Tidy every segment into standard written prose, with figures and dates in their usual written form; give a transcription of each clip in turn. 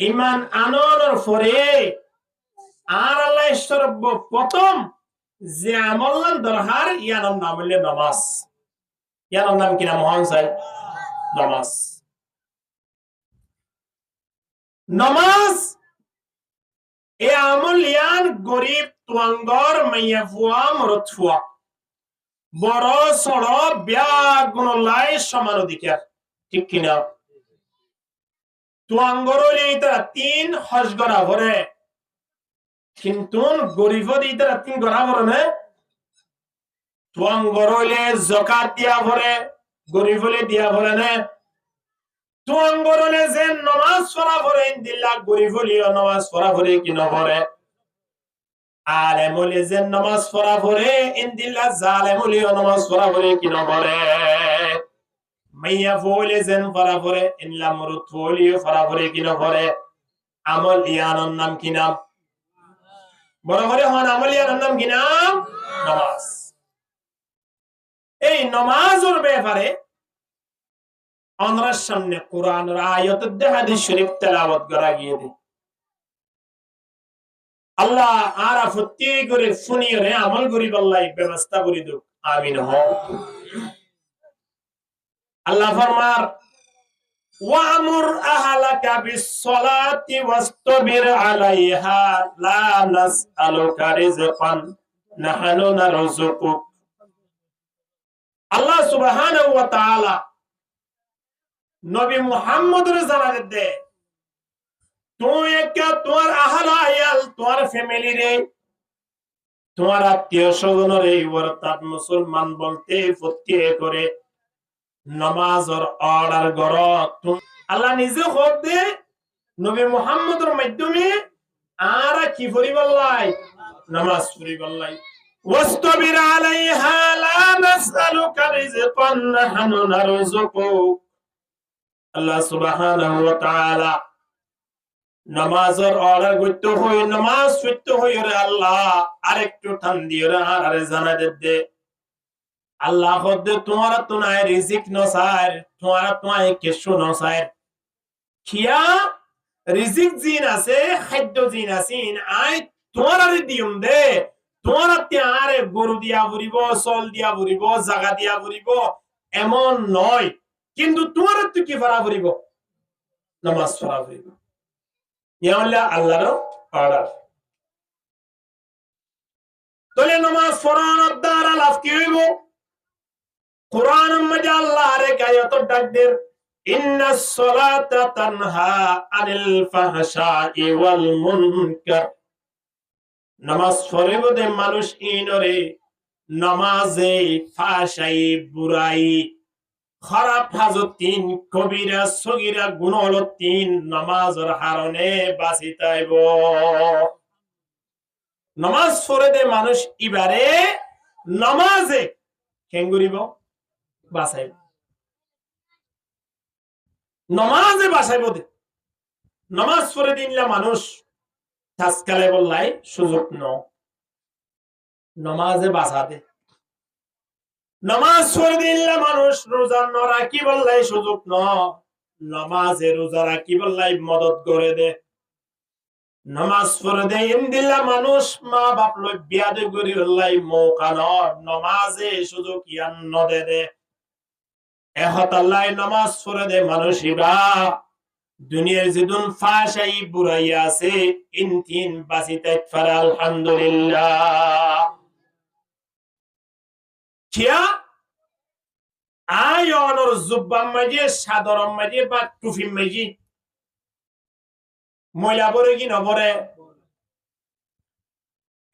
ইমান আনানোর পরে আর আল্লাহ সর্ব প্রথম যে আমল দরকার ইয়ানোর নাম হইলে নামাজ। ইয়ানোর নাম কিনা মহান সাহেব? নামাজ। নামাজ এ আমল ইয়ান গরিব তুয়াঙ্গর মাইয়া ফুয়া মরত ফুয়া বড় সড় ব্যাগুণলাই সমান অধিকার, ঠিক কিনা? তুয়াঙ্গর তারা তিন হজ গড়া ভরে, কিন্তু গরিব তারা তিন গড়া ভরে না। তুয়াঙ্গর জকাত দিয়া ভরে, গরিব দিয়া ভরে না। তুয়াঙ্গর যে নমাজ পড়া ভরে ইনদিল্লাহ, গরিব নমাজ পড়া ভরে কি নভরে? আলেমুলি যে নামাজ পড়া ভরে ইনদিল্লাহ, জালেমুলি নামাজ পড়া ভরে কি নভরে? মাইয়া ফুলে যেন পড়া ভরে ইনলা মরুত ফুলিও পড়া ভরে কি নভরে? আমল ইয়ানোর নাম কি নাম? বড় করে হন, আমল ইয়ানোর নাম কি নাম? নামাজ। এই নামাজের ব্যাপারে আমরা সামনে কোরআনের আয়াত হাদিস শরীফ তেলাওয়াত করা গিয়ে দিই। আল্লাহ আরা ফতি করে শুনিয়ে রে আমল করিব, আল্লাহ ব্যবস্থা করে দুক, আমিন হ। আল্লাহ ফরমার ওয়ামুর আহলাকা বিসসালাতি ওয়াসতাবির আলাইহা লা নাসআলুকা রিজকান নাহনু নারযুকুক। আল্লাহ সুবহানাহু ওয়া তাআলা নবী মুহাম্মদের জানাতে দে, তুই একটা তোমার আহলা আয়াল, তোমার ফ্যামিলি রে, তোমার আত্মীয় স্বজন রে, অর্থাৎ মুসলমান বলতে প্রত্যেক করে নামাজের অর্ডার করো। আল্লাহ নিজে হোক দে নবী মুহাম্মদের মাধ্যমে আর কি পড়িবাল্লাই? নামাজ পড়িবাল্লাই। ওয়াসতাবির আলাইহা লা নাসআলুকা রিজকান নাহনু নারযুকুক। আল্লাহ সুবহানাহু ওয়া তাআলা নামাজের অর্ডার করতে হয়, নামাজ পড়তে হয় রে আল্লাহ আরেকটু ঠান দিও রে আর জানা দে। আল্লাহ হদে তোমার তো নাই রিজিক নসার, তোমার তো নাই কিছু নসার। কিয়া রিজিক জিন আছে, খাদ্য জিন আছে, আই তোমার আর দিম দে। তোমার আরে গরু দিয়া ভরিব, চল দিয়া ভরিব, জাগা দিয়া ভরিব এমন নয়, কিন্তু তোমার তো কি ভরা ভরিব? নামাজ পড়া ভরিব। ইয়া হলো আল্লাহর অর্ডার। তাহলে নামাজ পড়ানোর দ্বারা লাভ কি হইব? কোরআন মধ্যে আল্লাহ রে আয়াত ডাকদের, ইন্নাস সালাতা তানহা আনিল ফাহশাই ওয়াল মুনকার। নামাজ পড়ে মানুষ ইনরে নামাজে ফাহশাই বুরাই খারাপ হাজতিন কবিরা সগীরা গুনাহলতিন নামাজের হারনে বাঁচিতাইব। নামাজ পড়ে দে মানুষ ইবারে নামাজে কেঙ্গুরিব বাঁচাইব, নামাজে বাঁচাইব দে। নামাজ পড়ে দিনলা মানুষ তাসকালে বললাই সুযোগ ন নামাজে বাঁচা দে। নামাজ পড়ে দিনলা মানুষ রোজা ন রাখি বললাই সুযোগ ন নামাজে রোজা রাখি বললাই মদত করে দে। নামাজ পড়ে দে ইনদিল্লা মানুষ মা বাপ লই বিয়াদে করি বললাই মৌকা ন নামাজে সুযোগ ইয়ান ন দে দে। এহতাল্লাই নামাজ পড়ে দে মানুষ ইবা দুনিয়ার জিদুন ফাশাই বুরাইয়া আছে ইনতিন বাসিতে ফার আলহামদুলিল্লাহ। কিয়া আয়নর জুব্বাম মাঝে সাদরম মাঝে বা টুফিম মাঝে ময়লা পরে কি নপরে?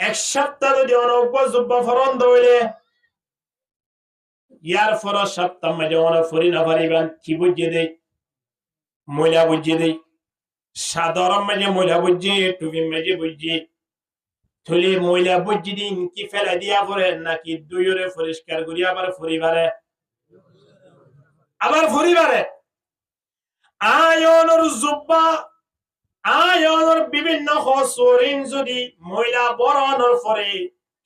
এক সপ্তাহ যদি অনৌপ জুব্বা ফরন দইলে ইয়ার ফর সপ্তাহ মাঝে অন ফরি না পারিবান কি বুঝিয়ে দেয়? ময়লা বুঝিয়ে দেয়। সাদরম মাঝে ময়লা বুঝিয়ে, টুফিম মাঝে বুঝিয়ে থলে ময়লা বুঝি দিন কি ফেলা দিয়া পরে নাকি দুইরে পরিষ্কার করি আবার পরিবারে আবার পরিবারে আয়নর জুব্বা আয়নর বিভিন্ন খসরিন যদি ময়লা বরণর পরে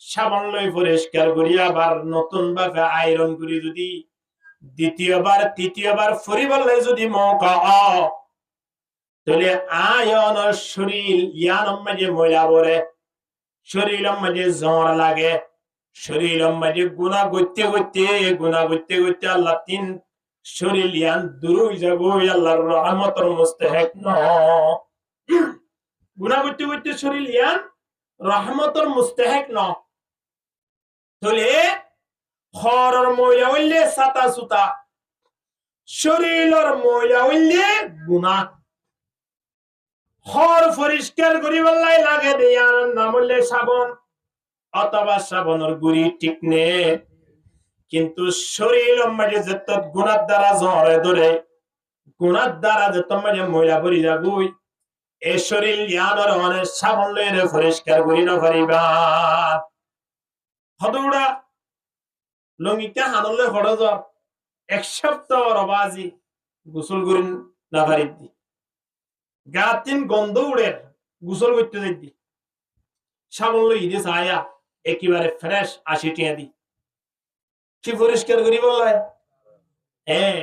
সাবান লই পরিষ্কার করি আবার নতুন ভাবে আয়রন করি যদি দ্বিতীয়বার তৃতীয়বার পরিবার যদি মৌকা তাহলে আয়ন শরীর ইয়ানম মাঝে ময়লা পড়ে, শরীরম মাঝে জ্বর লাগে, শরীরম মাঝে গুনাহ করতে করতে আল্লাহ তিন শরীর ইয়ান দূর হয়ে যাবো, আল্লাহর রহমতের মুস্তাহিক ন। গুনাহ করতে শরীর ইয়ান রহমতের মুস্তাহিক ন। তাহলে খরর ময়লা হইলে সাতা সুতা, শরীরের ময়লা হইলে গুনাহ। খর পরিষ্কার করিবার লাগে দেয়ার নাম হইলে সাবন অথবা সাবনের গুড়ি, ঠিক নে। কিন্তু শরীরের মাঝে যত গুনার দ্বারা জ্বরে ধরে, গুনার দ্বারা যত মাঝে ময়লা পড়ি যাবই, এই শরীর ইয়ানোর অনেক সাবন লইলে পরিষ্কার করি না পারিবা। হদৌড়া লঙ্গিটা হানলে হড় জ্বর, এক সপ্তাহ রবাজি গোসল করি না পারিদি, গা তিন গন্ধ উড়ে গোসল করতে যাইদি, সাবন লই দিয়ে ছায়া একেবারে ফ্রেশ 80 টিয়া দি, কি পরিষ্কার করি বললাই? হ্যাঁ,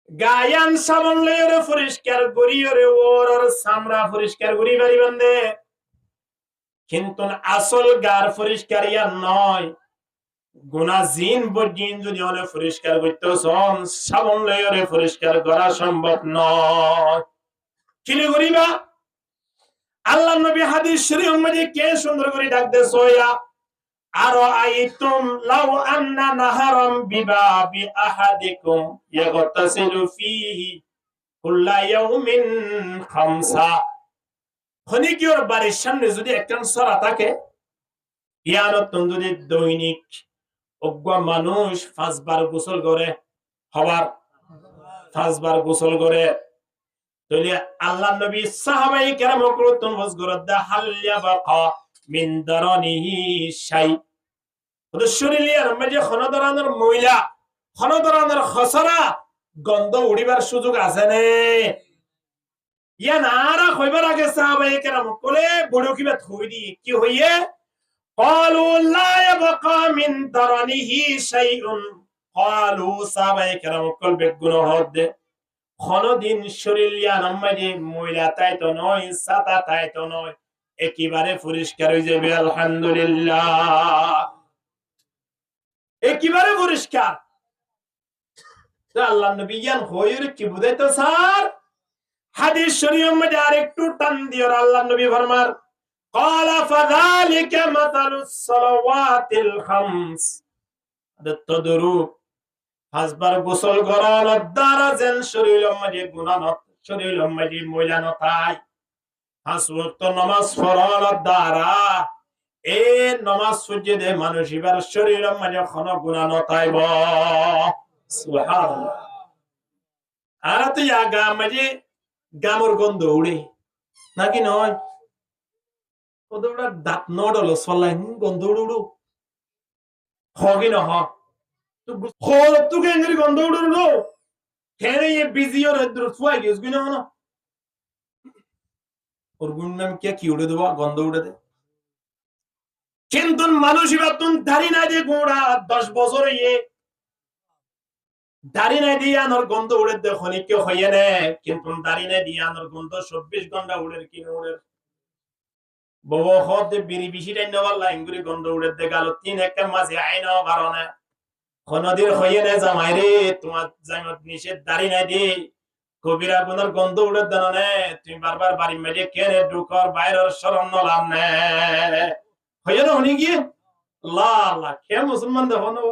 গায়ান সাবন লইরে পরিষ্কার করি, ওরে ওর চামড়া পরিষ্কার করি পারিবেন দে, কিন্তু আসল গার পরিষ্কার ইয়ার নয়। গুনা জিন বজিন যদি অনেক পরিষ্কার করতে চান, সাবন লইরে পরিষ্কার করা সম্ভব নয়। কি করিবা? আল্লাহ নবী হাদিস শরীফ মধ্যে কে সুন্দর করে ডাকতে সোয়া, আরো আইতুম লাউ আন্না নাহারাম বিবাবি আহাদিকুম ইয়াগতাসিলু ফিহি কুল্লা ইয়াউমিন খামসা। খনিকির বাড়ির সামনে যদি একটা সরা থাকে, ইয়ানত যদি দৈনিক অজ্ঞ মানুষ 5 বার গোসল করে, হবার 5 বার গোসল করে, তাহলে আল্লাহ নবী সাহাবায়ে কেরাম কলতুম ওয়াজগুরদা হাল ইয়াবাকা মিন দারানিহি শাই। ওদের শরীরে মাঝে খনদরানের ময়লা, খনদরানের খসরা গন্ধ উড়িবার সুযোগ আছে নে? ইয়া নারা কইবার আগে সাহাবায়ে কেরাম কলে বড় কিবা থই দি কি হইয়ে ক্বালু লা ইয়াবাকা মিন দারানিহি শাইউন। ক্বালু সাহাবায়ে কেরাম কল বেগুন হদে খনদিন শরীর ইয়ান মাঝে ময়লা তাই তো নয়, সাতা তাই তো নয়, একেবারে পরিষ্কার হয়ে যাবে। আলহামদুলিল্লাহ, একেবারে পরিষ্কার। আল্লাহ নবী জ্ঞান হইর কি বুঝাইতো স্যার? হাদিস শরীফের মধ্যে আরেকটু টান দিও, আল্লাহ নবী ফরমার ক্বালা ফাযালিকা মাতালুস সালাওয়াতিল খামস। তদরু 5 বার গোসল করার দ্বারা যেন শরীরের মধ্যে গুনাহ ন, শরীরের মধ্যে ময়লা ন তাই 5 ওয়াক্ত নামাজ পড়ার দ্বারা এই নামাজ পড়ে মানুষ এবার শরীরের মধ্যে কোনো গুনাহ ন তাইব। সুবহানাল্লাহ। আর তো আগা মাঝে গামর গন্ধ উড়ে নাকি নয়? ওটা দাঁত নড়ল সলাই গন্ধ উড়ু হগে না হ তুকে এঙ্গরি গন্ধ উড়ু খেলে এ বিজি ওর দ্রু ফুয়াই গেস গুনা না ওর গুণ নাম কি উড়ে দেবা গন্ধ উড়ে দে। কিন্তু মানুষ এবার তুমি দাড়ি না দিয়ে গোড়া 10 বছর ইয়ে দাড়ি নাই দিয়ে আনোর গন্ধ উড়ে দে খনিক হইয়ে নে, কিন্তু দাড়ি নাই দিয়ে আনোর গন্ধ 24 ঘন্টা উড়ে কি উড়ে ববো হদে বিড়ি বিশিটাই নেওয়ার লাইন করে গন্ধ উড়ে দে গেল 3 একটা মাঝে আইন কারণে খনদির হইয়ে নে জামাই রে তোমার জামাত নিষেধ দাড়ি নাই দি কবিরা গুনার গন্ধ উড়ে দেন নে তুমি বারবার বাড়ি মেজে কেনে ঢুকর বাইরের শরণ নলাম নে হইয়ে না হনি গিয়ে লা লা কে মুসলমান দেখো না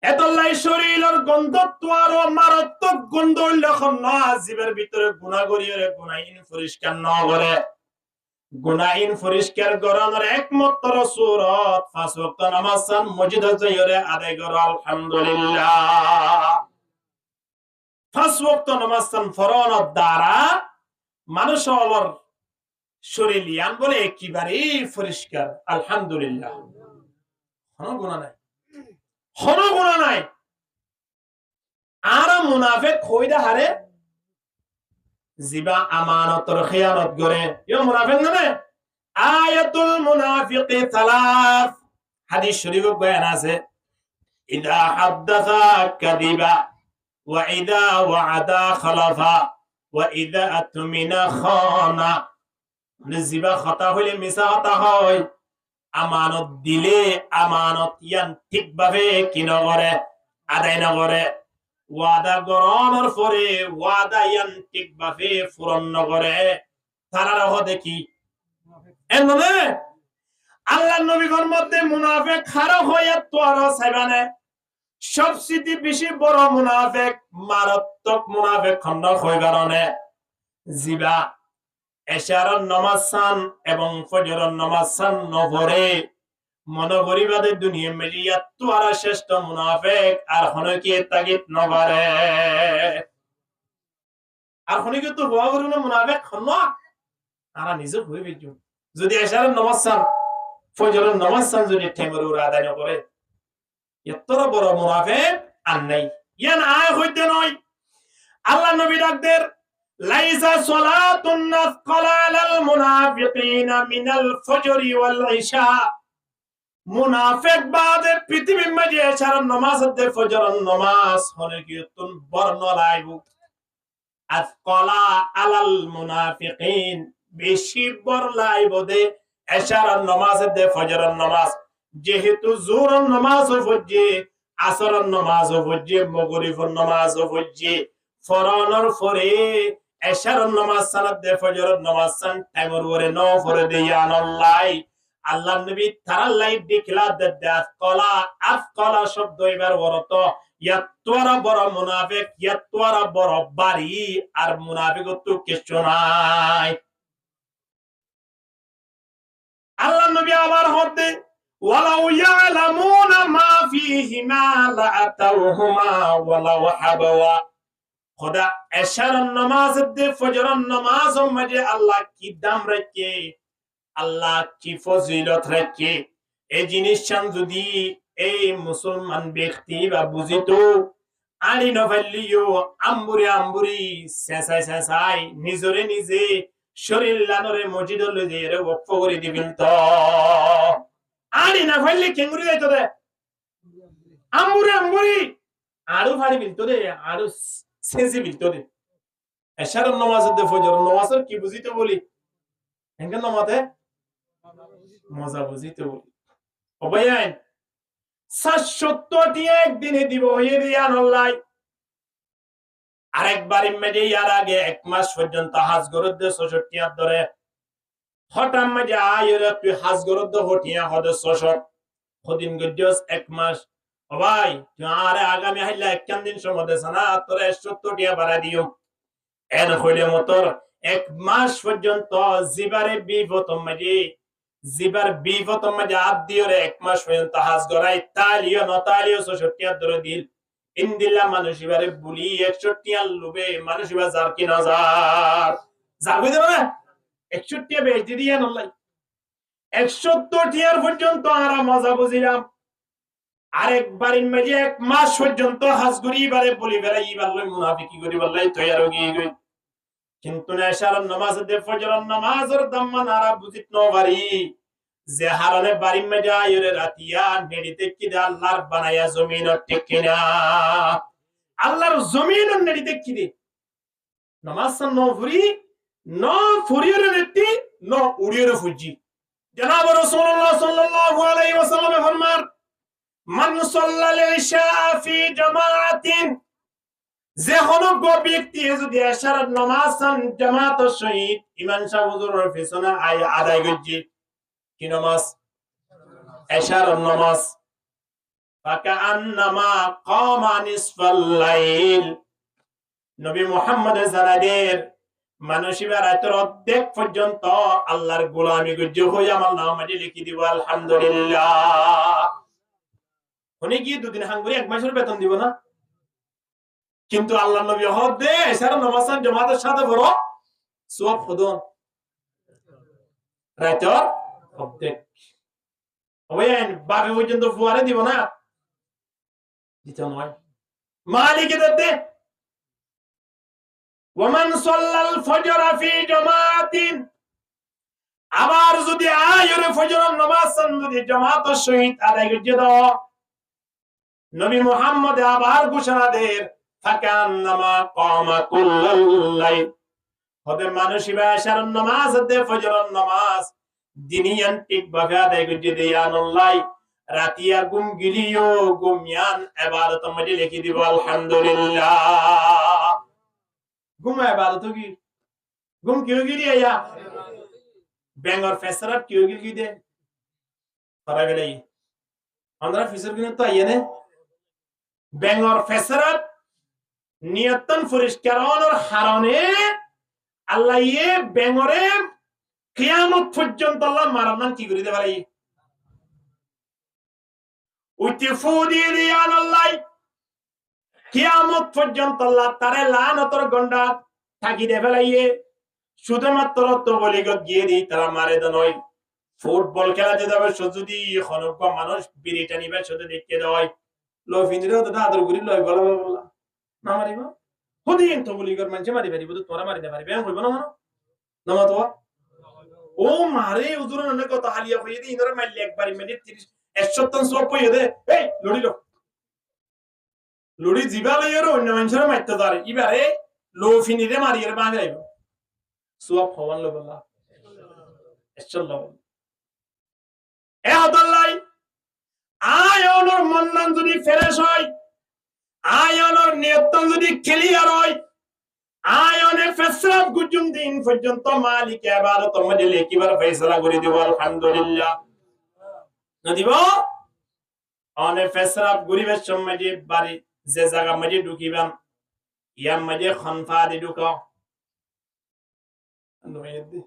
এতলাই শরীরের গন্ধত্ব আরো মারাত্মক গন্ধ লক্ষণ না জীবের ভিতরে গুনাহ করিয়ে গুনাহীন পরিষ্কার না করে। গুনাহীন পরিষ্কার করানোর একমাত্র সূরত 5 ওয়াক্ত নামাজ মসজিদে যাইরে আদায় করো। আলহামদুলিল্লাহ, 5 ওয়াক্ত নামাজ ফরজ দ্বারা মানুষ ওর শরীর ইয়ান বলে একেবারে পরিষ্কার। আলহামদুলিল্লাহ, কোনো গুনাহ নাই, কোনো গুনাহ নাই। আর মুনাফিক কইদা হারে জিবা আমানতর খিয়ানত করে ইও মুনাফিক না। আয়াতুল মুনাফিকি 3 হাদিস শরীফে বয়ান আছে, ইদা হাদাসা কাযিবা ওয়া ইদা ওয়াদা খালাফা ওয়া ইদা আতমিনা খানা। জিবা কথা হইলে মিছা কথা হয়, আমানত দিলে আমানত ইয়ান ঠিকভাবে কি নকরে, আদায় নকরে। ওয়াদা গ্রহণের পরে ওয়াদা ইয়ান ঠিকভাবে পূরণ নকরে, তারা দেখি এর মানে আল্লাহ নবীগণ মধ্যে মুনাফিক খারাপ হয়ে তো আরো সাইবানে সবচেয়ে বেশি বড় মুনাফিক মারাত্মক মুনাফিক খন্ড হয়ে কারণে জিবা এশারার নামাজ সান এবং ফজরের নামাজ সান নপড়ে মনে করিবাদের দুনিয়া মিলিয়া তো আর শ্রেষ্ঠ মুনাফিক আর হনকে তাগিদ নবারে আর হনকে তো হওয়া করুন মুনাফিক খন্ড আর নিজে হয়ে বেজু যদি এশারার নামাজ সান ফজরের নামাজ সান যদি ঠেমর আদায় না করে এতটা বড় মুনাফিক আর নাই। ইয়ান আয় হইতে নয় আল্লাহ নবী ডাকদের লাইসা সালাতুন নাসকালা আলাল মুনাফিকিনা মিনাল ফজরি ওয়াল ইশা। মুনাফিক বাদে পৃথিবীর মাঝে এশারার নামাজ দে ফজরের নামাজ হনে কি তুন বর্ণ লাইবু আসকালা আলাল মুনাফিকিন বেশি বর লাইব দে এশারার নামাজ দে ফজরের নামাজ। যেহেতু জোহরের নামাজ ফজরে আসরের নামাজ ফজরে মাগরিবের নামাজ ফজরে ফরনের পরে এশারের নামাজ সালাত দে ফজরের নামাজ সান টাইমর ওরে ন পরে দেয়ান আল্লাহ নবী তারাল্লাই দেখলা দে আসকালা শব্দ এবার অর্থ ইয়াতওয়ারা বড় মুনাফিক ইয়াতওয়ারা বড় বাড়ি আর মুনাফিকত্ব কিছু নাই। আল্লাহ নবী আবার হতে ওয়ালাউ ইয়ালামুনা মা ফীহিমা লাআতাউহুমা ওয়ালাউ হাবাওয়া। খোদা এশারার নামাজ দে ফজরের নামাজ মধ্যে আল্লাহ কি দাম রাখে, আল্লাহ কি ফজিলত রাখে, এই জিনিসটা যদি এই মুসলমান ব্যক্তি বা বুঝিতো আনি নফালিও আম্বুরি আম্বুরি সেসাই সেসাই নিজরে নিজে শরীর লানরে মসজিদ লয়ে রে ওয়াকফ করে দিবেন তো আনি না ফাইলে কেঙ্গুরি যাইতো দে আম্বুরি আম্বুরি আরো ফাড়ি বিলতো দে আরো সেন্সি বিলতো দে। এশারার নামাজ দে ফজরের নামাজের কি বুঝিতে বলি এঙ্গেল নামাতে মজা বুঝিতে বলি অবয়ান ৭৭টি একদিনে দিব হয়ে দিয়ান আল্লাহ। আরেকবার ইমেজে ইয়ার আগে এক মাস পর্যন্ত হাজ গরদ ৬৬ ধরে হঠাৎ মাঝে আয়রে তুই হাজ গরদ হটিয়া হদে ৬০ হদিন গদ্যস এক মাস ভাই তুই আরে আগামী হাইলা একখান দিন সময় দেছ না তোরে ৭০ বাড়া দিও এন হইলে মতর এক মাস পর্যন্ত জিবারে বিপতম মাঝে জিবার বিপতম মাঝে আদ দিওরে এক মাস পর্যন্ত হাজ গরাই তালিও নতালিও ৬৬ ধরে দিল ইন্দিল্লা মানুষিবারে বুলি ৬১ লুবে মানুষিবা যার কি নজার যাবে দেবে ৬১ বেশ দিয়ে নলাই ৭১ পর্যন্ত আর মজা বুঝিলাম। আরেকবার ইমেজে এক মাস পর্যন্ত হাজ গরিবারে বলি বেড়াই ইবার লই মুনাফিকি গরিবাল্লাই তৈয়ার হয়ে গই কিন্তু না এশারার নামাজ দে ফজরের নামাজের দাম্মান আর বুঝিত ন পারি যে হারনে বাড়ি মেজা ইরে রাতিয়া নেড়িতে কি দে আল্লাহর বানায়া জমিন ঠিক কিনা আল্লাহর জমিন নেড়িতে কি দে নামাজ ন ফুরিয়রে নেতি ন উড়িয়রে ফুজি। জনাব রাসূলুল্লাহ সাল্লাল্লাহু আলাইহি ওয়াসাল্লাম ফরমান মান সাল্লাল ইশা ফি জামাআতিন যে হলো ব্যক্তি যদি এশারার নামাজ জামাতের সহিত ইমাম সাহেব হুজুরের পিছনে আদায় করছে কি নামাজ এশারার নামাজ ফাকান্নামা কামা নিসফাল লাইল। নবী মুহাম্মদ জানাদের মানুষিবা রাতের অর্ধেক পর্যন্ত আল্লাহর গোলামি করছে হয়ে আমার নামে লিখে দিব আলহামদুলিল্লাহ। উনি কি দুদিন হাঙ্গুরি এক মাসের বেতন দিব না কিন্তু আল্লাহ নবী হদ দে এশারার নামাজ জামাতের সাথে বড় সওয়াব ফদন রাতের অর্ধেক ওয়েন বাবে পর্যন্ত ফুয়ারে দিব না দিতে নয় মালিকে দে ওমান সাল্লাল ফজর ফি জামাতিন আবার যদি আয়রে ফজরের নামাজ যদি জামাতের সহিত আদায় করে দাও নবী মুহাম্মদ আবার ঘোষণা দেন ফাকান্নামা কামা কুল্লাল লাইল হতে মানুষই বাশার নামাজ দে ফজরের নামাজ দিনিয়ান ঠিক ভাবে আদায় করে দে আল্লাহ রাতিয়া গুম গিলিও গুমিয়ান ইবাদত মধ্যে লিখি দিব আলহামদুলিল্লাহ গুম ইবাদত কি গুম কিউ গিলিয়া বেঙ্গর ফেসরাত কিউ গিলি দে পারা গেলে আমরা ফিসর কিনে তো আইয়ে নে বেঙ্গর ফেসরাত নিয়তন পরিষ্কারনের হারনে আল্লাহ ইয়ে বেঙ্গরে কিয়ামত পর্যন্ত আল্লাহ মারামান কি করে দেবাই উতিফু দিয়ে আল্লাহ কিয়ামত পর্যন্ত আল্লাহ তারে লানতর গন্ডা থাকি দে ফেলাইয়ে শুধুমাত্র তো বলি গিয়ে দিই তারা মারে তো নয় ফুটবল খেলাতে যাবে যদি হনক মানুষ বিড়িটা নিবে শুধু দেখতে দেওয়াই লো ফিন্দিরেও তো আদর করি লয় বলা বলা না মারিব হদিন তো বলি গর মানুষ মারি পারিব তো তোরা মারিতে পারিবে আমি কইব না মানো নামা তো ও মারে উজুর না কত হালিয়া হইয়ে দি ইনরে মাইল একবারই মিনিট 30 170 সব হইয়ে দে এই লড়িলো লড়ি জিবা লইয়ের অন্য মানুষের মারতে পারে এবারে লো ফিনিরে মারিয়ে বাঁধে আইব সব হওয়ান লো বলা ইনশাআল্লাহ এ আদাল্লাই আয়নর মন্নান যদি ফ্রেশ হয় আয়নর নিয়তন যদি ক্লিয়ার হয় আয়নে ফেসরাত গুজুম দিন পর্যন্ত মালিক ইবাদত মধ্যে লিখিবার ফয়সালা করে দিব আলহামদুলিল্লাহ না দিব অনে ফেসরাত গরিবের সম্মানে বাড়ি যে জায়গা মধ্যে ঢুকিবান ইয়ার মধ্যে খনফা দি ঢুকাও নয়দি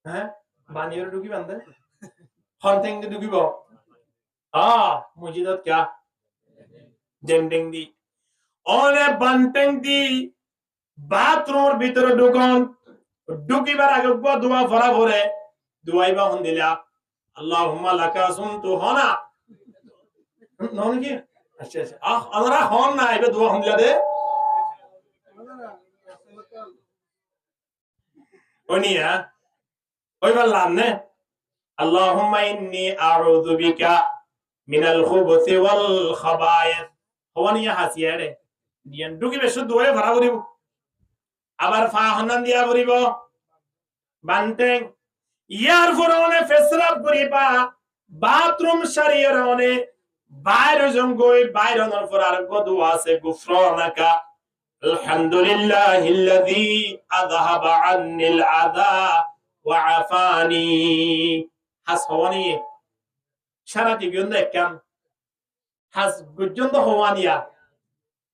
হ্যাঁ বানিয়ে ঢুকিবান দে খনতেং দি ঢুকিব মসজিদত क्या জেন্ডিং দি অনে বান্টেং দি বাথরুমের ভিতরে ঢুকিবার আগে দোয়া ফরা ভরে দোয়াইবা হন দিলা আল্লাহুম্মা লাকা সুমতু হনা নন কি আচ্ছা আচ্ছা আমরা হন না এবে দোয়া হন দিলা দে ওনিয়া ওইবার লানে আল্লাহুম্মা ইন্নী আউযু বিকা মিনাল খুবুসি ওয়াল খাবায়েস হওয়ানিয়া হাসিয়া রে দিয়ান ঢুকিবে শুধু দোয়া ভরা করিব আবার ফা হনান দিয়া করিব বান্টেং ইয়ার ফরনে ফেসরাত করিবা বাথরুম শরীরনে বাইরে জঙ্গই বাইরে নর ফর আর দোয়া আছে গুফরানাকা আলহামদুলিল্লাহিল্লাযী আযহাবা আন্নিল আযা ওয়া আফানি হাসওয়ানি সারাটি গন্দ একখান হাস গুজন্ত হওয়ানিয়া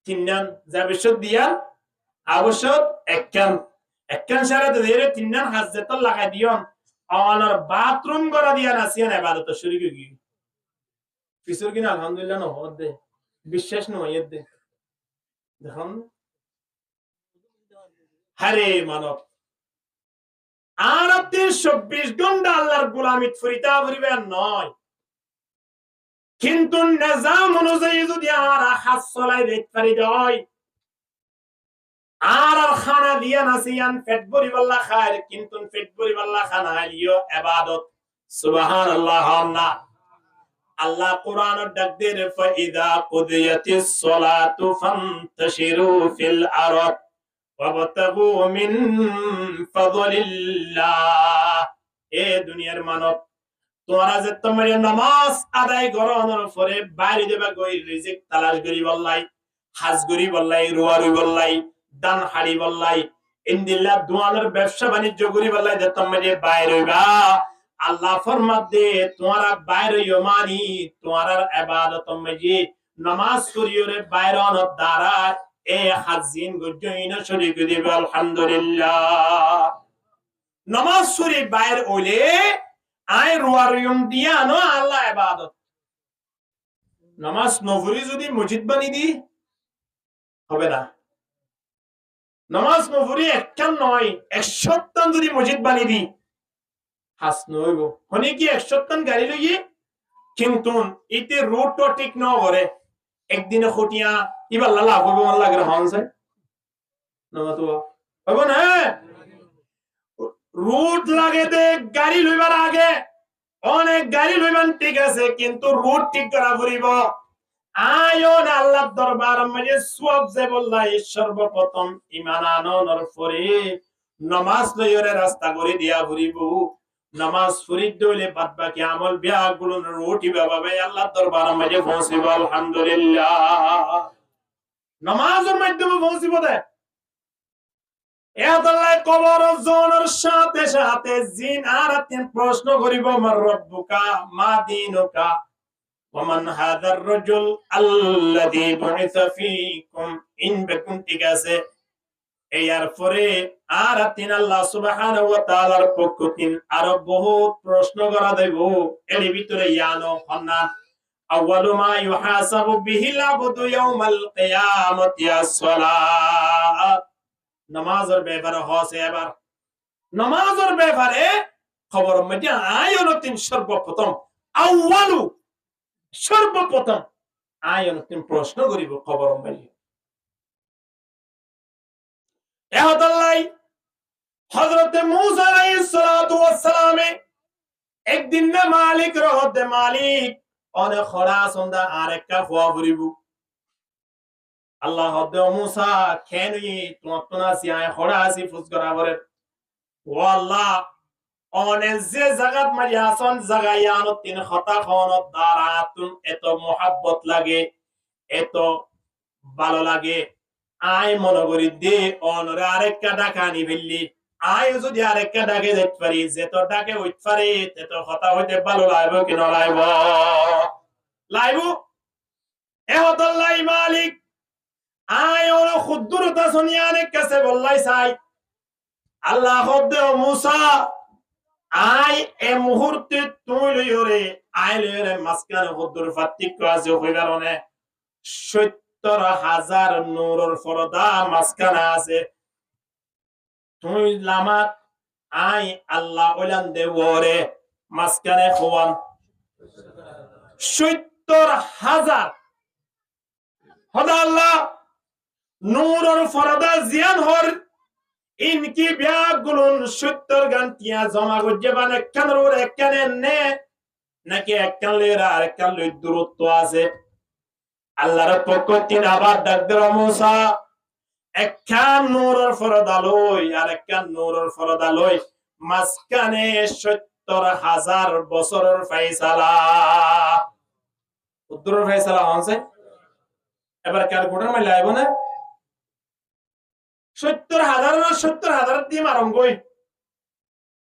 তিননান যাবিশদ দিয়া আবশ্যক একখান সারাতে ধরে তিননান হাস যেত লাগাই দিয়ন অনর বাথরুম করা দিয়া নাসিয়ান ইবাদত শুরু কি ফিসুর কিনা আলহামদুলিল্লাহ ন হদে বিশ্বাস ন হইদে দেখুন হারে মানব আর আপনি 24 ঘন্টা আল্লাহর গোলামিত ফরিতা করিবে নয় কিন্তু নিজাম অনুযায়ী যদি আর হাস চলাই দিতে পারি হয় আর খানা দিয়া নাসিয়ান পেট ভরি বল্লা খায় কিন্তু পেট ভরি বল্লা খানা হালিও ইবাদত সুবহানাল্লাহ না আল্লাহ কোরআনের ডাক দিয়ে ফাইদা কুদিয়াতিস সালাতু ফান্তাশিরু ফিল আরদ ওয়াবতাগু মিন ফাদলিল্লাহ এ দুনিয়ার মানব তোমরা যে তোমার নামাজ আদায় করানোর পরে বাইরে দেবা গই রিজিক তালাশ করি বললাই হাজ করি বললাই রুয়ারি বললাই দান হাড়ি বললাই ইনদিল্লাহ দুয়ানের ব্যবসা বাণিজ্য করি বললাই যে তোমরা বাইরে হইবা আল্লাহ ফরমাত দে তোমরা বাইরে মানি তোমরা ইবাদত মজি নামাজ করিওরে বাইরে অনত দ্বারা এ হাজিন গজইনা শরীক দিবে আলহামদুলিল্লাহ নামাজ সুরি বাইরে ওলে আই রুয়ারিয়ম দিয়া নো আল্লাহ ইবাদত নামাজ নফরি যদি মসজিদ বানি দি হবে না নামাজ নফরি একখান নয় 100 যদি মসজিদ বানি দি হাস নইব হনি কি 100 গাড়ি লইয়ে কিন্তু ইতে রোড তো ঠিক ন করে একদিনে খটিয়া ইবা লালা হবে মন লাগে হনছে নামাজ তো হবে না রুট লাগে দে গাড়ি লইবার আগে অনেক গাড়ি লইবান ঠিক আছে কিন্তু রুট ঠিক করা পড়িব আয়ন আল্লাহ দরবার মাঝে সওয়াব যে বললাই সর্বপ্রথম ঈমান আনর পরে নামাজ লইরে রাস্তা করে দিয়া ঘুরিব নামাজ ফরিদ দইলে বাদ বাকি আমল বিয়াগুলো রুটি বাবাবে আল্লাহ দরবার মাঝে পৌঁছিব আলহামদুলিল্লাহ নামাজের মাধ্যমে পৌঁছিব দে এতলাই কবর জনের সাথে সাথে জিন আর তিন প্রশ্ন করিব মার রব্বুকা মা দীনুকা ومن هذا الرجل الذي بعث فيكم إن بكم تجاسه এর পরে আর তিন আল্লাহ সুবহানাহু ওয়া তাআলার পক্ষ তিন আর বহুত প্রশ্ন করা দেব এর ভিতরে ইয়ানো হন্নান আউয়ালু মা ইউহাসাবু বিহিল আবদু ইয়াউমাল কিয়ামাতি as-সালাত নামাজের ব্যাপারে হসে এবার নামাজের ব্যাপারে খবর মধ্যে আয়াত তিন সর্বপ্রথম আউয়ালু সর্বপ্রথম আয়াত তিন প্রশ্ন করিব খবর মধ্যে এহদাল্লাই হযরত মূসা আলাইহিস সালাতু ওয়াস সালাম একদিন না মালিক রহতে মালিক অনে খরা সন্ধ্যা আরেকটা ফুয়া ফুরিব আল্লাহ হদে মূসা কেনই তোমার সিয়ায় খরা আসি ফুস করা বলে ও আল্লাহ অনে যে জায়গাত মারি আসন জায়গায়ান তিন খতা খনত দারাতুন এত মোহাব্বত লাগে এত ভালো লাগে আয় মনে করি দে অনরে আরেকটা ডাকা নি ফেললি আয় যদি আরেকটা ডাকে যেতে পারি যে তোর ডাকে উঠ পারে তে তো কথা হইতে ভালো লাগবে কি না লাগবে লাইবু এহতাল্লাই মালিক আয় ওর খুদ্দুরতা শুনিয়ানে কাছে বললাই চাই আল্লাহ হদ্দে মুসা আয় এ মুহূর্তে তুই লইরে আয় লইরে মাসকানে খুদ্দুর ফাতিক আছে হই কারণে ৭০,০০০ নূরের পর্দা মাঝখানে আছে তুই লামাত আই আল্লাহ ওলান দে ওরে মাঝখানে খোয়ান ৭০,০০০ খোদা আল্লাহ নূরের পর্দা জিয়ান হর ইনকি ব্যাগুলুন ৭০ গান্তিয়া জমা গজে বানে কানর একখানে নে নাকি একখান লইরা আরেকখান লই দূরত্ব আছে আল্লাহর পক্ষ তিন আবার ডাক দিল মূসা একখান নূরের পর্দা লই আর একখান নূরের পর্দা লই মাঝখানে ৭০,০০০ বছরের ফয়সালা উত্তরের ফয়সালা হচ্ছে এবার কার গোটার মাইল আইব না ৭০,০০০ না ৭০,০০০ দিয়ে মারম কই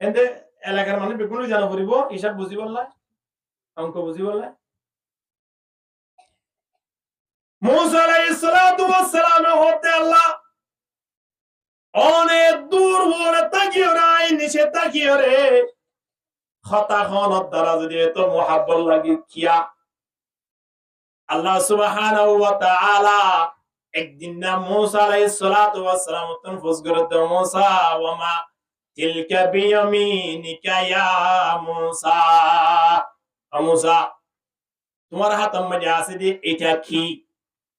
এতে এলাকার মানুষ বেগুন জানা পড়িব হিসাব বুঝি বললা অঙ্ক বুঝি বললা মূসা আলাইহিস সালাতু ওয়াস সালাম হতে আল্লাহ অনেক দূর বড় তাকিয়ে রাই নিচে তাকিয়ে রে খতা খনত দ্বারা যদি এত মোহাব্বত লাগি কিয়া আল্লাহ সুবহানাহু ওয়া তাআলা একদিন না মূসা আলাইহিস সালাতু ওয়াস সালাম তনফুস করতে মূসা ওয়া মা তিলকা বিয়ামিনিকা ইয়া মূসা মূসা তোমার হাতের মধ্যে আছে দি এটা কি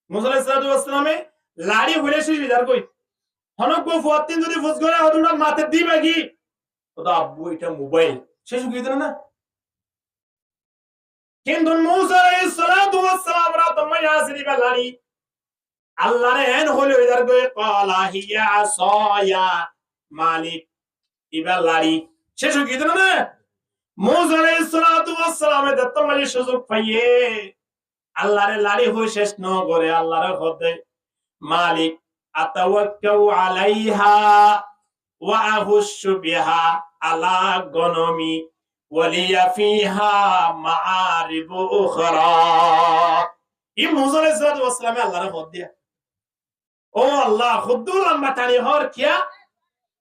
মূসা আলাইহিস সালাতু ওয়াস সালামে লাড়ি হইলে সে বিদার কই হনক গো ফুয়াতিন যদি ফুস করে হদুনা মাথা দিবে কি ওটা আব্বু এটা মোবাইল শেষ হয়ে গেল না কিন্তু মূসা আলাইহিস সালাতু ওয়াস সালাম রাত মধ্যে আছে দিবে লাড়ি আল্লাহর এন হলো বিদার কই ক্বালা হিয়া সায়া মালিক ইবা লাড়ি শেষ হয়ে গেল না মূসা আলাইহিস সালাতু ওয়াস সালামে দত্ত মালি সুযোগ পাইয়ে আল্লাহর লাড়ি হই শেষ ন করে আল্লাহর হদে মালিক আতাওয়াক্কাউ আলাইহা ওয়া আহুশু বিহা আলা গনমি ওয়ালিয়া ফিহা মাআরিব উখরা ই মূসা আলাইহিস সালাতু ওয়াস সালামে আল্লাহর হদে ও আল্লাহ খুদ্দুল আমতানি হর কিয়া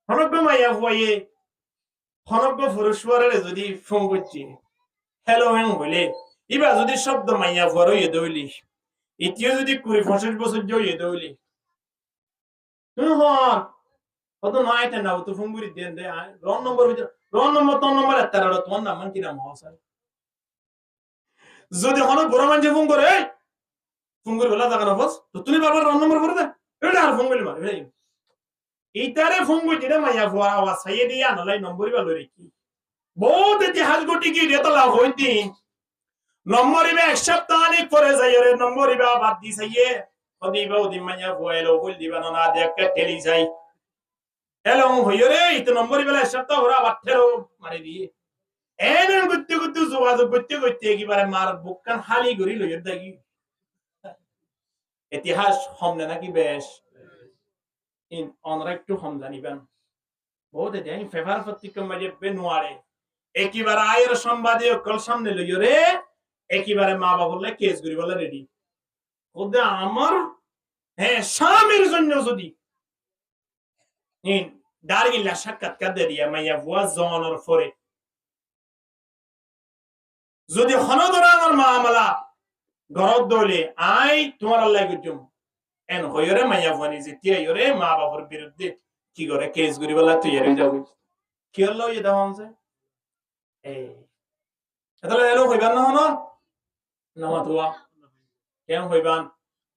হনক মাইয়া হয়ে হনক ফুরুশওয়ারে যদি ফোন করছি হ্যালো এন বলে ইবা যদি শব্দ মাইয়া ফরই দইলি ইতিও যদি ২০-২৫ বছর জয় দইলি হ্যাঁ কত নয়টা নাও তো ফোন করি দেন দে রং নম্বর ভিতর রং নম্বর তোর নম্বর এত তোমার নাম কি নাম হসাই যদি হনক বড় মানুষ ফোন করে ফোন করে বলা থাকা না বস তো তুমি বাবার রং নম্বর করে দে এটা আর ফোন করি মার এইটারে ফোন করি যেটা মাইয়া ফোয়া আওয়াজ সাইয়ে দিয়া নলাই নম্বরই ভালো রেখি বহুত ইতিহাস গটি কি রেতলা হইতি নম্বরিবে এক সপ্তাহ অনেক পরে যাই রে নম্বরিবে বাদ দি যাইয়ে ওদিবা ওদিন মাইয়া বয়েলো হল দিবা না দেখে টেলি যাই এলো হইরে ইতো নম্বরিবে এক সপ্তাহ ওরা বাঠেরো মারি দিয়ে এনে গুত্তি গুত্তি যোগাযোগ করতে করতে একেবারে মার বুকখান হালি গড়ি লইয়ের দেখি ইতিহাস সমনে নাকি বেশ ইন অনরা একটু কম জানিবেন বহুত দেন ফেভার পত্রিকা মাঝে বেনুয়ারে একেবারে আয়ের সম্বাদীয় কল সামনে লইরে একেবারে মা বাবা বললে কেস করি বলে রেডি ওদে আমার হ্যাঁ স্বামীর জন্য যদি ইন দাঁড়িয়ে সাক্ষাৎকার দিয়ে দিয়া মাইয়া ভুয়া জনের ফরে যদি হনদরা আমার মামলা ঘরত দলে আই তোমার আল্লাহ গুজুম এন হইরে মাইয়া ভুয়ানি যেতিয়া ইরে মা বাবার বিরুদ্ধে কি করে কেস করি বলে তুই এর যাবি কি হলো এটা হনছে এই তাহলে এলো হইবান না হন নামাতুয়া কেন হইবান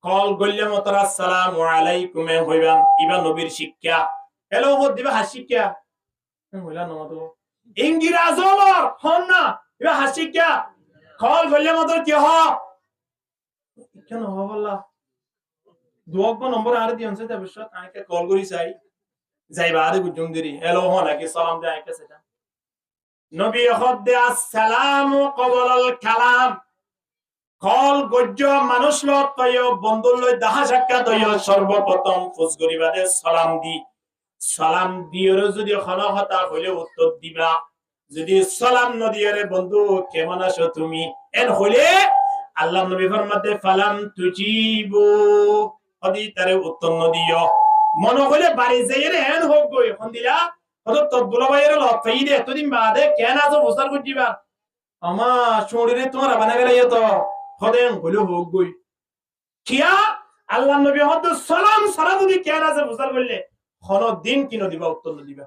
কল গল্লে মতরা আসসালামু আলাইকুম হইবান ইবা নবীর শিক্ষা এলো হদ দিবা হাসিকা হইলা নামাতুয়া ইংরেজ ওর হন না ইবা হাসিকা কল গল্লে মতর কি হ কেন হবলা দুক নম্বর আর দিয়নছে তারপর আইকে কল করি চাই যাইবা আর গুজুম দিরি এলো হন নাকি সালাম দে আইকে সেটা নবী হদ্দে আসসালামু কবলাল কালাম কল গজ্জ মানুষ লত তয় বন্ধুর লই দাহা সাক্ষাৎ হইও সর্বপ্রথম ফুস গরিবাদে সালাম দিয়রে যদি খনহতা হইলে উত্তর দিবা যদি সালাম নদিয়রে বন্ধু কেমন আছো তুমি এন হইলে আল্লাহ নবী ফরমাতে ফালাম তুজিবু হদি তারে উত্তর নদিও মন হইলে বাড়ি যাইরে এন হোক গই এখন দিলা হতো তদুলা বাইরে লত ফাইদে এতদিন বাদে কেন আছো বুঝার করজিবা আমা শরীরে তোমার বানা গেলে তো হদেন হইলে হোক গই কিয়া আল্লাহ নবী হদ সালাম সারা যদি কেন আছে বুঝার করলে কোন দিন কিনো দিবা উত্তর দিবা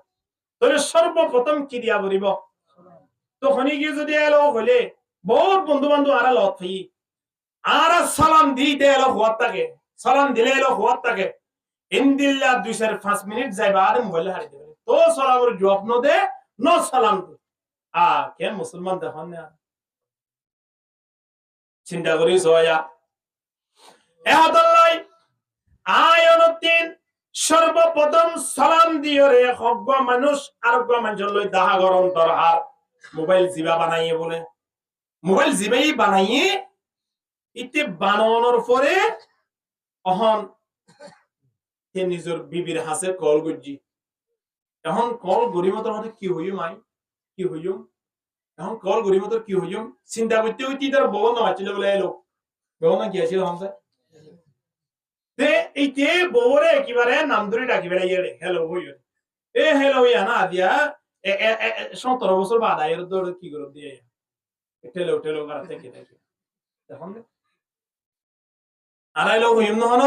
তাহলে সর্বপ্রথম কি দিয়া বলিব তখনই কি যদি এলো হইলে বহুত বন্ধু বান্ধব আর লত ফাই আর সালাম দিতে এলো হওয়ার থাকে সালাম দিলে এলো হওয়ার থাকে ইনদিল্লাহ 2-5 মিনিট যাইবা আর মোবাইল হারি দেবে তো সালামের জবাব ন দে ন সালাম দে কে মুসলমান দেখুন না চিন্তা করি সয়া এহদল্লাই আয়নতিন সর্বপ্রথম সালাম দিয়রে হগ্গ মানুষ আর গো মানুষ লই দাহা গরম দরহার মোবাইল জিবা বানাইয়ে বলে মোবাইল জিবাই বানাইয়ে ইতে বানানোর পরে অহন তে নিজের বিবির হাসে কল গজি এখন কল গরিমতর মধ্যে কি হইম আই কি হইম এখন কল গরিমতর কি হইম চিন্তা করতে হইতে তার বউ না আছিল বলে এলো বউ না কি আছিল হামসা তে এইতে বউরে একেবারে নাম ধরে ডাকি বেড়াই রে হ্যালো হইও এ হ্যালো ইয়া না দিয়া 17 বছর বাদ আয়ের দৌড় কি করে দিয়ে টেলো টেলো করা থেকে দেখি এখন আর আইলো হইম না হন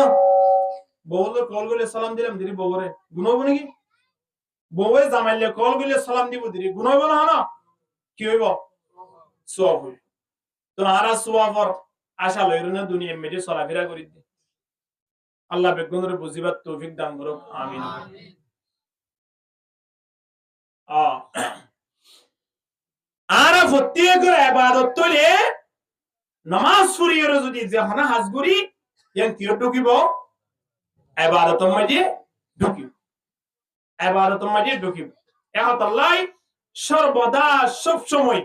বউলে কল গলে সালাম দিলাম দিরি বউরে গুনব নাকি বউয়ে জামাইলে কল গলে সালাম দিব দিরি গুনব না হন কি হইব সওয়াব হইব তো আরা সওয়াবর আশা লইর না দুনিয়া মেডি চলাফেরা করি দি আল্লাহ বেগুনরে বুঝিবার তৌফিক দান করুক আমিন আরা ফতিয়ে করে ইবাদত তোলে নামাজ পড়িয়ে যদি যেখানে হাজগুরি ইয়ান কি ঢুকিব ইবাদতের মাঝে ঢুকিব ইবাদতের মাঝে ঢুকিব এখন আল্লাহ সর্বদা সব সময়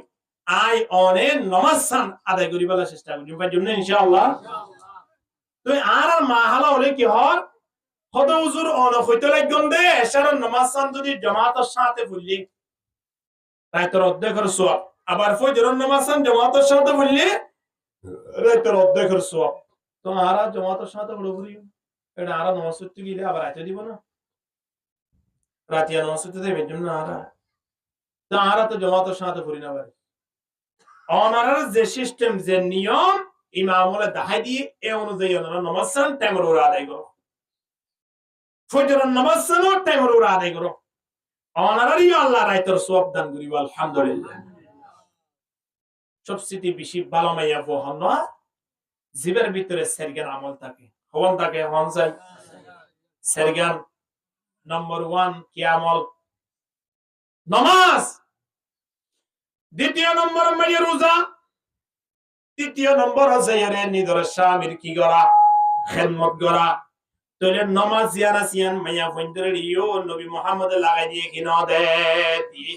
আই অনে নামাজ সান আদায় করিবার চেষ্টা করি পাই জন্য ইনশাআল্লাহ তো আর মাহালা হলে কি হয় হদ হুজুর অন হইতে লাগন দে এশার নামাজ সান যদি জামাতের সাথে পড়লি রাতের অর্ধেকের সওয়াব আবার ফজরের নামাজ সান জামাতের সাথে পড়লি রাতের অর্ধেকের সওয়াব তো আরা জামাতের সাথে পড়বি এটা আরা নামাজ পড়তে গেলে আবার রাতে দিব না রাতিয়া নামাজ পড়তে দেবে জন্য আরা তো জামাতের সাথে পড়ি না পারে অনারার যে সিস্টেম যে নিয়ম ইমামলে দাহাই দিয়ে এ অনুযায়ী ওনারা নামাজ সান টাইমের ওরা আদায় করো ফজরের নামাজ সানও টাইমের ওরা আদায় করো অনারারই আল্লাহ রাতের সওয়াব দান করিব আলহামদুলিল্লাহ সবচেয়ে বেশি ভালো মাইয়া বহন জীবের ভিতরে সেরগান আমল থাকে হওয়ান থাকে হনসাই সেরগান নম্বর 1 কি আমল নামাজ দ্বিতীয় নম্বর মাইয়া রোজা তৃতীয় নম্বর হচ্ছে নিজের স্বামীর কি করা, খেদমত করা। তাহলে নামাজ জিয়ানা সিয়ান মাইয়া ফইন্দরে ইও নবী মুহাম্মদ লাগাই দিয়ে কি না দে দিয়ে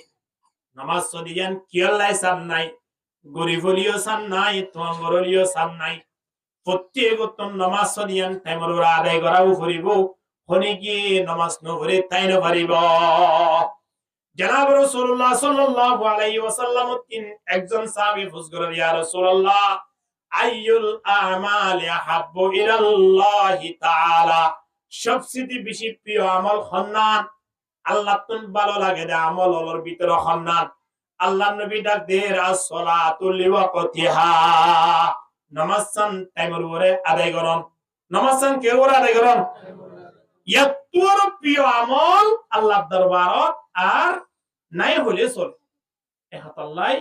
নামাজ সদিয়ান কিয়াল্লাই সান নাই, গরিবলিও সান নাই, তোমারলিও সান নাই। প্রত্যেক নামাজ সদিয়ান টাইমর আদায় করাও করিব, হনি কি নামাজ নভরে তাই না পারিব। জনাব রাসূলুল্লাহ সাল্লাল্লাহু আলাইহি ওয়াসাল্লাম একজন সাহাবী ফুস করে, ইয়া রাসূলুল্লাহ আইয়ুল আমালি আহাব্বু ইলাল্লাহি তাআলা, সবচেয়ে বেশি প্রিয় আমল খন্নান, আল্লাহ তুন ভালো লাগে দে আমল হলোর ভিতরে খন্নান। আল্লাহ নবী ডাক দে রাসূলাতু লিওয়াকতিহা, নামাজ সান টাইমের উপরে আদায় করুন। নামাজ সান কে ওরা আদায় করুন, এতর প্রিয় আমল আল্লাহর দরবারত আর নাই হলে চলে। এহাতাল্লাই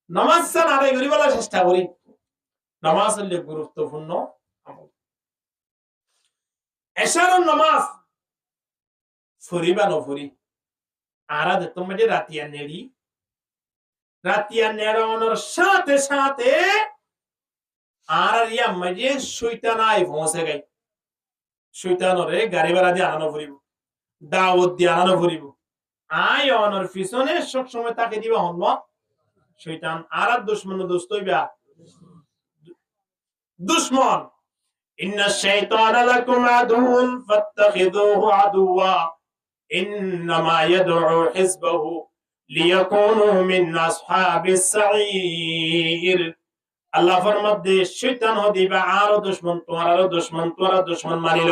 নামাজ সান আদায় করিবার চেষ্টা করি। নামাজ হলে গুরুত্বপূর্ণ আমল। এশারের নামাজ ফরিবা নফরি আরা দে তোমাদের রাতিয়া নেড়ি, রাতিয়া নেড়ানোর সাথে সাথে আর ইয়া মাঝে শয়তান আই পৌঁছে গাই। শয়তানরে গাড়ি ভাড়া দিয়ে আনানো ফুরিব, দাওয়াত দিয়ে আনানো ফুরিব। আয় অনর পিছনে সব সময় তাকে দিবা হন শয়তান। আর দুশ্মন দোস্ত হইবা দুশ্মন। ইন্না শাইতানা লাকুম আদুউন ফাত্তাখিযুহু আদুওয়া ইন্নামা ইয়াদউ হিজবাহু লিয়াকুনু মিন আসহাবিস সাঈর। আল্লাহ ফরমাতে শয়তান হদিবা আর দুশ্মন, তোমার আর দুশ্মন, তোমার দুশ্মন মানিল।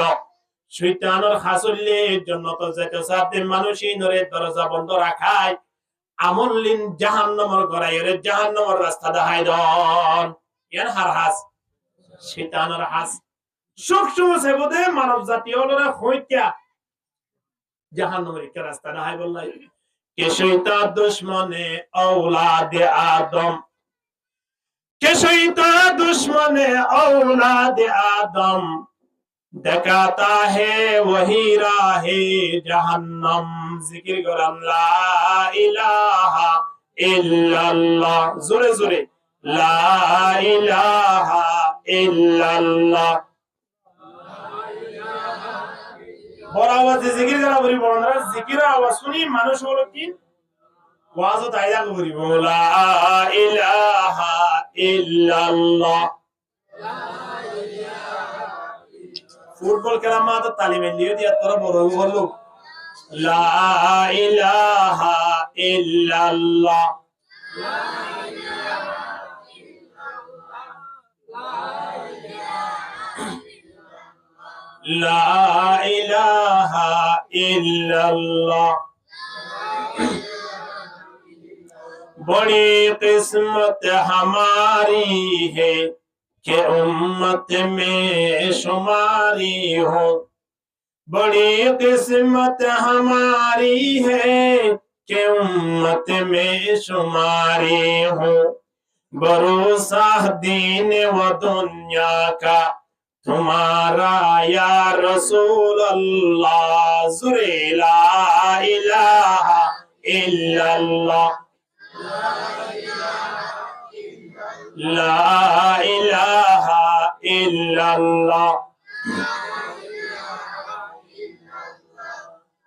শয়তানের হাসুল্লে জান্নাত যাইতে সাথে মানুষই নরে দরজা বন্ধ রাখায়, আমলিন জাহান্নামের গড়াইরে জাহান্নামের রাস্তা দেখাই দন। এর হার হাস শয়তানের হাস সব সময় সেবদে মানব জাতি হলরা হইতা জাহান্নামের কে রাস্তা দেখাই বললাই। কে শয়তান দুশমনে औलाद आदम, के शैतान दुश्मन औलाद आदम, दिखाता है वही राहे जहन्नम। जिक्र करम ला इलाहा इल्लल्लाह, जोरे जोरे ला इलाहा इल्लल्लाह। বড় আওয়াজে জিকির করা বলি বড়রা, জিকিরের আওয়াজ শুনি মানুষ হলো কি ওয়াজও তাই যা করিব, লা ইলাহা ইল্লাল্লাহ। ফুটবল খেলা মাত্র তালিমে নিয়ে দিয়া তোরা বড় হলো, লা ইলাহা ইল্লাল্লাহ। লা ইলাহা ইল্লাল্লাহ। बड़ी किस्मत हमारी है कि उम्मत में शुमारी हो, बड़ी किस्मत हमारी है कि उम्मत में शुमारी हो। भरोसा दीन व दुनिया का तुम्हारा या रसूल अल्लाह, जुरे ला इलाहा इल्लल्लाह, ला इलाहा इल्लल्लाह।